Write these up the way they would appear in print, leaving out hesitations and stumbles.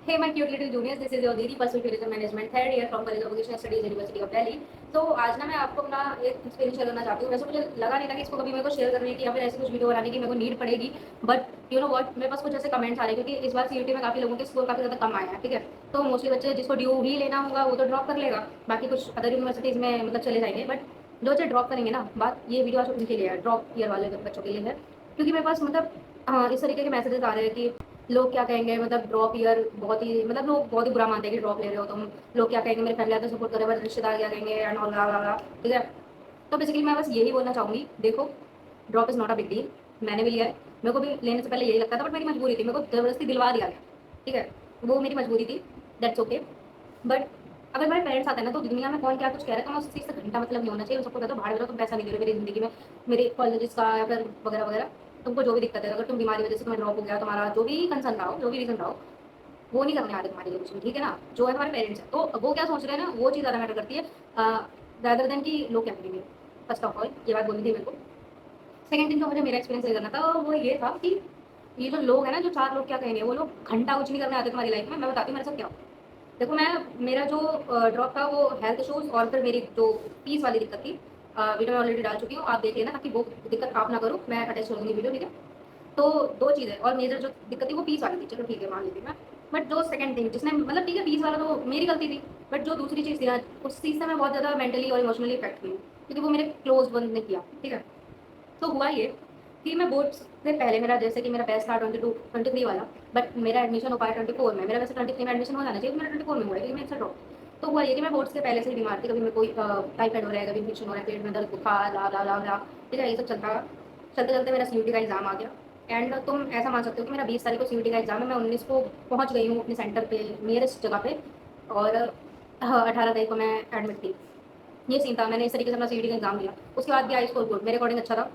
Hey, my cute little juniors, this is your Didi Pursuit Tourism Management, third year from College of Vocational Studies, University of Delhi. तो आज ना मैं आपको अपना एक experience share करना चाहती हूँ। वैसे मुझे लगा नहीं था कि इसको कभी मेरे को शेयर करने की या फिर ऐसी कुछ वीडियो बनाने की मेरे को नीड पड़ेगी, बट यू नो व्हाट, मेरे पास कुछ ऐसे कमेंट्स आ रहे हैं क्योंकि इस बार सीयूटी में काफ़ी लोगों के स्कोर काफ़ी ज़्यादा कम आया है, ठीक है। तो मोस्टली बच्चे जिसको ड्यू ही लेना होगा वो तो ड्रॉप कर लेगा, बाकी कुछ अदर यूनिवर्सिटीज़ में मतलब चले जाएंगे, बट जो बच्चे ड्रॉप करेंगे ना, बात ये वीडियो आज उनके लिए है, ड्रॉप ईयर वाले बच्चों के लिए है। क्योंकि मेरे पास मतलब इस तरीके के मैसेजेस आ रहे हैं कि लोग क्या कहेंगे, मतलब ड्रॉप ईयर बहुत ही, मतलब लोग बहुत ही बुरा मानते हैं कि ड्रॉप ले रहे हो तुम, लोग क्या कहेंगे, मेरे फैमिली तो सपोर्ट करे, बट रिश्तेदार क्या कहेंगे and all blah, blah, blah, ठीक है। तो बेसिकली मैं बस यही बोलना चाहूँगी, देखो, drop is not a big deal. मैंने भी लिया है, मेरे को भी लेने से पहले यही लगता था, बट मेरी मजबूरी थी, मेरे को ज़बरदस्ती दिलवा दिया गया, ठीक है। वो मेरी मजबूरी थी, दैट्स ओके। बट अगर मेरे पेरेंट्स आते हैं ना, तो दुनिया में कौन क्या कुछ कह रहा है, तो मैं उस चीज़ से घंटा मतलब नहीं होना चाहिए। उन सबको कहता हूँ बाहर जाओ, तुम पैसा नहीं दे रहे मेरी ज़िंदगी में, मेरे कॉलेजेस का या फिर वगैरह वगैरह। तुमको जो भी दिक्कत है, अगर तुम बीमारी वजह से तुम्हें ड्रॉप हो गया, तुम्हारा जो भी कंसर्न रहा हो, जो भी रीज़न रहा हो, वो नहीं करने आ रहे तुम्हारे लिए कुछ भी, ठीक है ना। जो है हमारे पेरेंट्स हैं, तो वो क्या सोच रहे हैं ना, वो चीज़ ज़्यादा मैटर करती है रैदर देन कि लोग क्या करेंगे। फर्स्ट ऑफ ऑल ये बात बोलनी थी मेरे को। सेकंड थिंग जो मुझे मेरा एक्सपीरियंस शेयर करना था वो ये था कि ये जो लोग हैं ना, जो चार लोग क्या कहेंगे, वो लोग घंटा कुछ नहीं करने आते तुम्हारी लाइफ में। मैं बताती हूँ मेरे साथ क्या हुआ। देखो, मैं मेरा जो ड्रॉप था वो हेल्थ इश्यूज और फिर मेरी जो फीस वाली दिक्कत थी, वीडियो मैं ऑलरेडी डाल चुकी हूँ, आप देख लेना ताकि वो दिक्कत आप ना करो, मैं अटैच कर दूँगी वीडियो, ठीक है। तो दो चीज़ें, और मेजर जो दिक्कत थी वो फीस वाली थी, चलो ठीक है मान लेती हूँ मैं। बट जो सेकंड थिंग जिसने मतलब, ठीक है फीस वाला तो मेरी गलती थी, बट जो दूसरी चीज़ थी ना, उस चीज़ से मैं बहुत ज़्यादा मेंटली और इमोशनली इफेक्ट हुई हूँ, क्योंकि वो मेरे क्लोज बंद ने किया, ठीक है। तो हुआ ये कि मैं बोर्ड्स से पहले, मेरा जैसे कि मेरा बैच था 22-23 वाला, बट मेरा एडमिशन हो पाया 24 में। मेरा वैसे 23 में एडमिशन हो जाना चाहिए, मेरा 24 में हुआ है क्योंकि मैं ड्रॉप। तो हुआ ये कि मैं बोर्ड्स से पहले से ही बीमार थी, कभी मेरे कोई टाइफाइड हो रहा है, कभी इन्फेक्शन हो रहा है, पेट में दर्द, बुखार, ला ला ला ला, ठीक है, ये सब चलता चलते चलते मेरा सीयूटी का एग्जाम आ गया। एंड तुम ऐसा मान सकते हो कि मेरा 20 तारीख को सीयूटी का एग्जाम है, मैं 19 को पहुंच गई हूँ अपने सेंटर पे, नियरेस्ट जगह पे, और 18 तारीख को मैं एडमिट थी। ये सीन था, मैंने इस तरीके से अपना सीयूटी का एग्जाम दिया। उसके बाद भी आई स्कोर गुड, मेरे अकॉर्डिंग अच्छा था,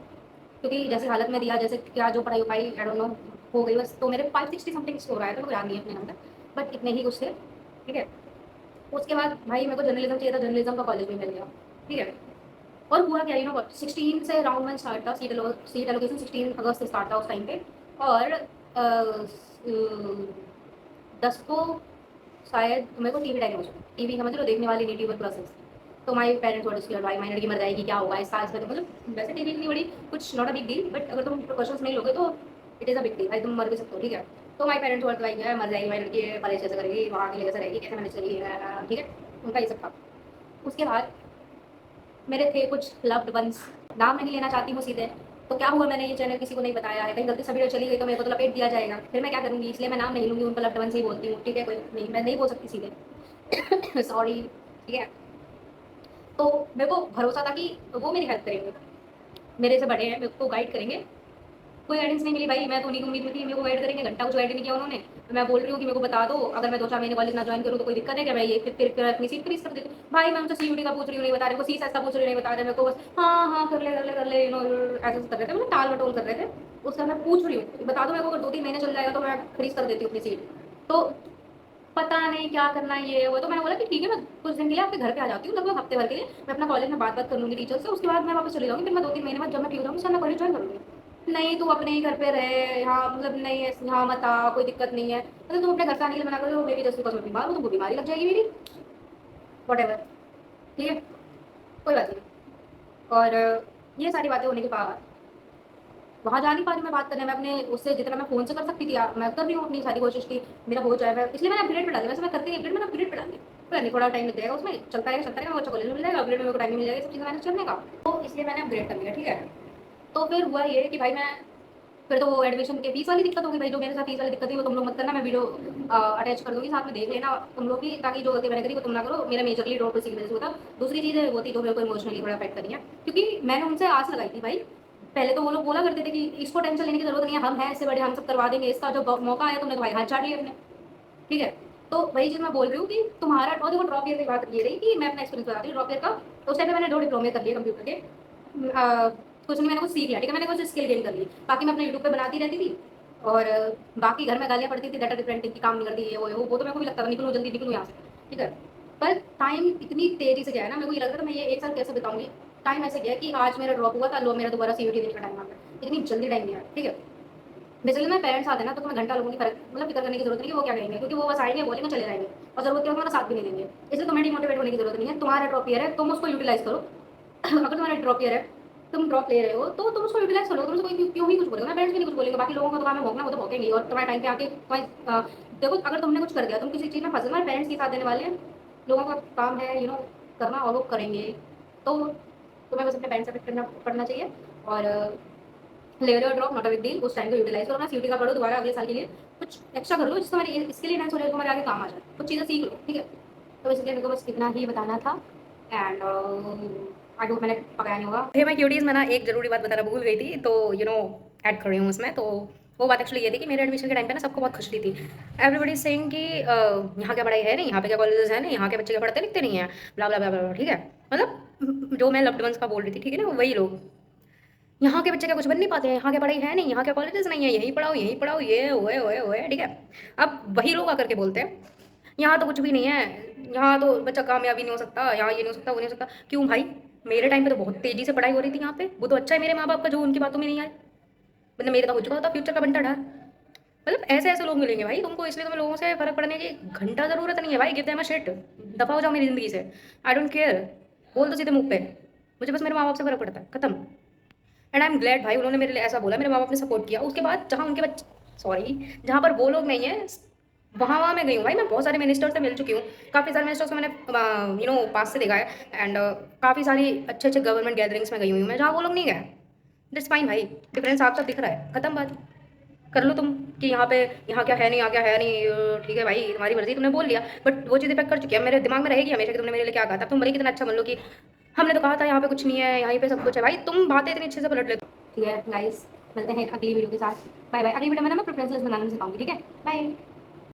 क्योंकि जैसे हालत में दिया, जैसे क्या जो पढ़ाई हो पाई, आई डोंट नो, हो गई बस। तो मेरे 560 समथिंग स्कोर आया था, तो याद नहीं है अपने नंबर, बट इतने ही कुछ थे, ठीक है। उसके बाद भाई मेरे को जर्नलिज्म चाहिए था, जर्नलिज्म का कॉलेज भी मिल गया, ठीक है। और हुआ क्या, यू नो व्हाट, 16 से राउंड वन स्टार्ट था, सीट एलोकेशन 16 अगस्त से स्टार्ट था उस टाइम पे। और 10 को शायद मेरे को टीवी डायग्नोज हुआ, टीवी समझ लो, देखने वाली नहीं, ट्यूबरकुलोसिस। तो माय पेरेंट्स वर स्कैर्ड, भाई माय लड़की मर जाएगी, क्या होगा इस साल से, तो मतलब वैसे टीवी इतनी बड़ी कुछ not a big deal, but अगर तुम प्रिकॉशंस नहीं लोगे तो it is a big deal, भाई तुम मर भी सकते हो, ठीक है। तो माय पेरेंट्स वर लाइक मर जाएगी माय लड़की, परहेज कैसे करेगी, वहाँ के लिए कैसे रहेगी, कैसे मैनेज करेगी, ठीक है, उनका ये सब था। उसके बाद मेरे थे कुछ लव्ड वंस, नाम नहीं लेना चाहती हूँ सीधे। तो क्या हुआ, मैंने ये चैनल किसी को नहीं बताया है, कहीं गलती से वीडियो चली गई तो मेरे को तो लपेट दिया जाएगा, फिर मैं क्या करूँगी, इसलिए मैं नाम नहीं लूँगी, उनको लव्ड वंस ही बोलती हूँ, ठीक है। कोई नहीं, मैं नहीं बोल सकती सीधे सॉरी, ठीक है। तो मेरे को भरोसा था कि वो मेरी हेल्प करेंगे, मेरे से बड़े हैं, मेरे को गाइड करेंगे। कोई गाइडेंस नहीं मिली भाई, मैं तो उन्हीं की उम्मीद में थी मेरे को गाइड करेंगे, घंटा कुछ गाइड नहीं किया उन्होंने। तो मैं बोल रही हूँ कि मेरे को बता दो, अगर मैं 2-4 महीने कॉलेज ना ज्वाइन करूँ तो कोई दिक्कत है क्या, मैं ये फिर अपनी सीट फ्रीज कर देती हूँ। भाई मैं उनसे सीयूटी का पूछ रही हूँ, नहीं बता रहे, को सीएसएस का पूछ रही हूँ, नहीं बता रहे मेरे को, बस हाँ हाँ कर ले, यू नो, ऐसे कर रहे थे, मतलब टाल मटोल कर रहे थे। उसका मैं पूछ रही हूँ, बता दो मेरे को, अगर 2-3 महीने चल जाएगा तो मैं फ्रीज कर देती हूँ अपनी सीट। तो पता नहीं क्या करना है ये वो, तो मैंने बोला कि ठीक है, मैं कुछ दिन के लिए आपके घर पे आ जाती हूँ, लगभग हफ्ते भर के लिए, मैं अपना कॉलेज में बात कर लूँगी टीचर से, उसके बाद मैं वापस चली जाऊँगी, फिर मैं 2-3 महीने बाद जब मैं ठीक हो जाऊँगी सर मैं कॉलेज ज्वाइन करूँगी। नहीं तू अपने ही घर पे रहे, यहाँ मतलब नहीं है, यहाँ मत आ, कोई दिक्कत नहीं है, मतलब तुम अपने घर से आने के लिए मना करो, मेरी जैसे बिकॉज मैं बीमार हूँ, तुमको बीमारी लग जाएगी मेरी, वट एवर, ठीक है, कोई बात नहीं। और ये सारी बातें होने के बाद वहाँ जा नहीं पा रही मैं बात करने में, अपने उससे जितना मैं फ़ोन से कर सकती थी मैं कर रही हूँ अपनी सारी कोशिश की मेरा हो जाए, मैं इसलिए मैंने अपग्रेड पे डाल दिया, वैसे मैं करती नहीं अपग्रेड, मैंने अपग्रेड पे डाल दिया। पता नहीं थोड़ा टाइम लग जाएगा उसमें, चलता रहेगा चलता रहेगा, मेरे को अच्छा कॉलेज में मिल जाएगा, अपग्रेड में मेरे को टाइम मिल जाएगा सब चीज़ें मैनेज करने का। तो इसलिए मैंने अपग्रेड कर लिया, ठीक है। तो फिर हुआ ये कि भाई मैं, फिर तो वो एडमिशन के फीस वाली दिक्कत होगी भाई, जो मेरे साथ फीस वाली दिक्कत थी वो तुम लोग मत करना, मैं वीडियो अटैच कर दूँगी, साथ में देख लेना तुम लोग भी, ताकि जो गलती मैंने करी वो तुम ना करो। मेरा मेजरली ड्रॉप इसी की वजह से हुआ था। दूसरी चीज़ वो थी जो मेरे को इमोशनली थोड़ा अफेक्ट करी है, क्योंकि मैंने उनसे आस लगाई थी भाई। पहले तो वो लोग बोला करते थे कि इसको टेंशन लेने की जरूरत नहीं है, हम हैं इससे बड़े, हम सब करवा देंगे, इसका जो मौका आया तुमने तो भाई हाथ चाट लिया अपने, ठीक है। तो वही चीज़ मैं बोल रही हूँ कि तुम्हारा, और देखो ड्रॉप ईयर की बात ये रही कि मैं अपना एक्सपीरियंस बताती हूँ ड्रॉप ईयर का। तो उस टाइम पे मैंने 2 डिप्लोमे कर लिए कंप्यूटर के, कुछ नहीं मैंने कुछ सीख लिया, ठीक है, मैंने कुछ स्किल गेन कर ली, बाकी मैं अपने यूट्यूब पे बनाती रहती थी। और बाकी घर में गालियाँ पड़ती थी, डाटा डिफरेंट की काम नहीं करती, ये वो तो मेरे को भी लगता था निकलूँ जल्दी निकलूँ यहाँ से, ठीक है। पर टाइम इतनी तेज़ी से गया है ना, मेरे को ये लगता था मैं ये एक साल कैसे बिताऊंगी। टाइम ऐसे गया कि आज मेरा ड्रॉप हुआ था, लो मेरा दोबारा सीयूटी देने का टाइम आ गया, इतनी जल्दी टाइम गया, ठीक है। बेसिकली मेरे पेरेंट्स आते हैं ना तो तुम्हें घंटा लोगों की फर्क मतलब फिक्र करने की जरूरत नहीं है वो क्या कहेंगे, क्योंकि वो बस आएंगे बोलेंगे चले जाएंगे और जरूरत के वक्त तुम्हारा साथ भी नहीं देंगे। इसलिए तुम्हें डिमोटिवेट होने की जरूरत नहीं है। तुम्हारा ड्रॉप ईयर है, तुम उसको यूटिलाइज करो। अगर तुम्हारा ड्रॉप ईयर है, तुम ड्रॉप ले रहे हो तो तुम उसको यूटिलाइज करो। तुमसे कोई क्यों ही कुछ बोलेगा, पेरेंट्स भी नहीं कुछ बोलेंगे। बाकी लोगों का तो काम है भोगना, वो तो भोगेंगे और तुम्हारे टाइम पे आके देखो अगर तुमने कुछ कर दिया, तुम किसी चीज़ में फंसे, तुम्हारे पेरेंट्स की साथ देने वाले हैं। लोगों का काम है करना और वो करेंगे। तो तुम्हें बस अपने पेरेंट्स से करना पड़ना चाहिए और ले लो drop, not a big deal. उस टाइम को यूटिलाइज करो, अपना सीयूटी का पढ़ो दोबारा अगले साल के लिए कुछ एक्स्ट्रा कर लो जिससे तुम्हारी इसके लिए इनहेंस हो जाए, तुम्हारे आगे काम आ जाए, कुछ चीज़ें सीख लो, ठीक है। तो इसलिए मेरे को बस इतना ही बताना था एंड आई होप मैंने पकाया नहीं होगा। हे मैं क्यूटीज, मैं ना एक जरूरी बात बताना भूल गई थी तो ऐड कर रही हूँ उसमें। तो वो बात एक्चुअली ये थी कि मेरे एडमिशन के टाइम पे ना सबको बहुत खुशी थी। एवरीबडी सेइंग कि यहाँ क्या पढ़ाई है नहीं, यहाँ पे क्या कॉलेजेस है नहीं, यहाँ के बच्चे क्या पढ़ते लिखते नहीं है, ब्ला ब्ला ब्ला ब्ला, ठीक है। मतलब जो मैं लव्ड वंस का बोल रही थी, ठीक है ना, वही लोग, यहाँ के बच्चे क्या कुछ बन नहीं पाते हैं, यहाँ क्या पढ़ाई है नहीं, यहाँ क्या कॉलेजेस नहीं है, यहीं पढ़ाओ, ये ओए ओए ओए, ठीक है। अब वही लोग आकर के बोलते हैं यहाँ तो कुछ भी नहीं है, यहाँ तो बच्चा कामयाबी नहीं हो सकता, यहाँ ये नहीं हो सकता, वो नहीं हो सकता। क्यों भाई, मेरे टाइम पे तो बहुत तेजी से पढ़ाई हो रही थी यहाँ पे। वो तो अच्छा है मेरे माँ बाप का जो उनकी बातों में नहीं आए, वरना मेरे तो हो चुका होता फ्यूचर का बंटा ढार। मतलब ऐसे ऐसे लोग मिलेंगे भाई तुमको, इसलिए तुम्हें लोगों से फर्क पड़ने की घंटा जरूरत नहीं है भाई। गिव देम अ शिट, दफा हो जाओ मेरी जिंदगी से। आई डोंट केयर, बोल दो सीधे मुंह पे, मुझे बस मेरे माँ बाप से फर्क पड़ता है, खत्म। एंड आई एम ग्लैड भाई उन्होंने मेरे लिए ऐसा बोला, मेरे माँ बाप ने सपोर्ट किया। उसके बाद जहाँ उनके बच्चे, सॉरी, जहाँ पर वो लोग नहीं है वहाँ वहाँ मैं गई हूँ भाई। मैं बहुत सारे मिनिस्टर से मिल चुकी हूँ, काफ़ी सारे मिनिस्टर्स को मैंने पास से देखा है एंड काफ़ी सारी अच्छे अच्छे गवर्नमेंट गैदरिंग्स में गई हुई हूँ मैं, जहाँ वो लोग नहीं गए। दैट्स फाइन भाई, डिफरेंस आप सब दिख रहा है, खत्म बात। कर लो तुम कि यहाँ पे, यहाँ क्या है नहीं, यहाँ क्या है नहीं, ठीक है भाई तुम्हारी मर्जी, तुमने बोल लिया। बट वो चीज़ इफेक्ट कर चुकी है, मेरे दिमाग में रहेगी हमेशा कि तुमने मेरे लिए क्या कहा था। तुम भले कितना अच्छा मान लो कि हमने तो कहा था यहाँ पे कुछ नहीं है, यहीं पे सब कुछ है, भाई तुम बातें इतनी अच्छे से पलट लेते हो। ठीक है गाइस, मिलते हैं अगली वीडियो के साथ। Bye bye. अगली वीडियो में ना मैं प्रेफरेंसेस बनाना सिखाऊंगी, ठीक है। बाय।